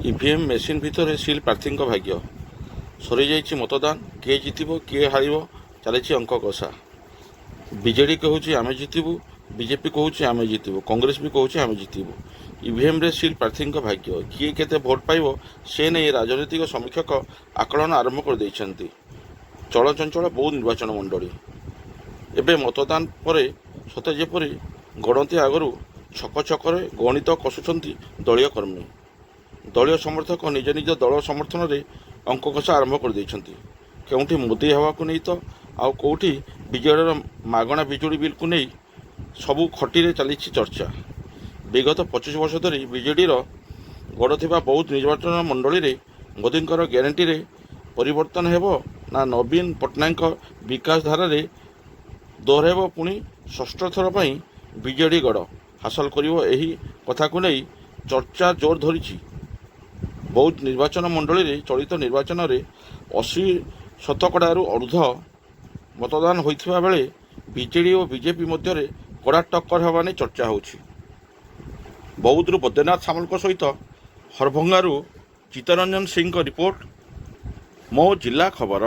EVM machine ଭିତରେ seal ପ୍ରାର୍ଥୀଙ୍କ ଭାଗ୍ୟ। ସରିଯାଇଛି ମତଦାନ, କିଏ ଜିତିବ କିଏ ହାରିବ ଚାଲିଛି ଅଙ୍କ କଷା। ବିଜେଡ଼ି କହୁଛି ଆମେ ଜିତିବୁ, ବିଜେପି କହୁଛି ଆମେ ଜିତିବୁ, କଂଗ୍ରେସ ବି କହୁଛି ଆମେ ଜିତିବୁ। ଇଭିଏମ୍ରେ ସିଲ୍ ପ୍ରାର୍ଥୀଙ୍କ ଭାଗ୍ୟ, କିଏ କେତେ ଭୋଟ୍ ପାଇବ ସେ ନେଇ ରାଜନୈତିକ ସମୀକ୍ଷକ ଆକଳନ ଆରମ୍ଭ କରିଦେଇଛନ୍ତି। ଚଳଚଞ୍ଚଳ ବହୁ ନିର୍ବାଚନ ମଣ୍ଡଳୀ। ଏବେ ମତଦାନ ପରେ ସତେ ଯେପରି ଗଣତି ଆଗରୁ ଛକ ଛକରେ ଗଣିତ କଷୁଛନ୍ତି ଦଳୀୟ କର୍ମୀ। ଦଳୀୟ ସମର୍ଥକ ନିଜ ନିଜ ଦଳ ସମର୍ଥନରେ ଅଙ୍କ କଷା ଆରମ୍ଭ କରିଦେଇଛନ୍ତି। କେଉଁଠି ମୋଦି ହେବାକୁ ନେଇ ତ ଆଉ କେଉଁଠି ବିଜେଡ଼ିର ମାଗଣା ବିଜୁଳି ବିଲ୍କୁ ନେଇ ସବୁ ଖଟିରେ ଚାଲିଛି ଚର୍ଚ୍ଚା। ବିଗତ 25 ବର୍ଷ ଧରି ବିଜେଡ଼ିର ଗଡ଼ୁଥିବା ବହୁତ ନିର୍ବାଚନ ମଣ୍ଡଳୀରେ ମୋଦିଙ୍କର ଗ୍ୟାରେଣ୍ଟିରେ ପରିବର୍ତ୍ତନ ହେବ ନା ନବୀନ ପଟ୍ଟନାୟକଙ୍କ ବିକାଶ ଧାରାରେ ଦୋହରାଇବ ପୁଣି ଷଷ୍ଠ ଥର ପାଇଁ ବିଜେଡ଼ି ଗଡ଼ ହାସଲ କରିବ, ଏହି କଥାକୁ ନେଇ ଚର୍ଚ୍ଚା ଜୋର ଧରିଛି। ବହୁତ ନିର୍ବାଚନ ମଣ୍ଡଳୀରେ ଚଳିତ ନିର୍ବାଚନରେ 80% ଊର୍ଦ୍ଧ୍ୱ ମତଦାନ ହୋଇଥିବା ବେଳେ ବିଜେଡ଼ି ଓ ବିଜେପି ମଧ୍ୟରେ କଡ଼ା ଟକ୍କର ହେବା ନେଇ ଚର୍ଚ୍ଚା ହେଉଛି। ବୌଦ୍ଧରୁ ବୈଦ୍ୟନାଥ ସାମଲଙ୍କ ସହିତ ହରଭଙ୍ଗାରୁ ଚିତ୍ତରଞ୍ଜନ ସିଂଙ୍କ ରିପୋର୍ଟ, ମୋ ଜିଲ୍ଲା ଖବର।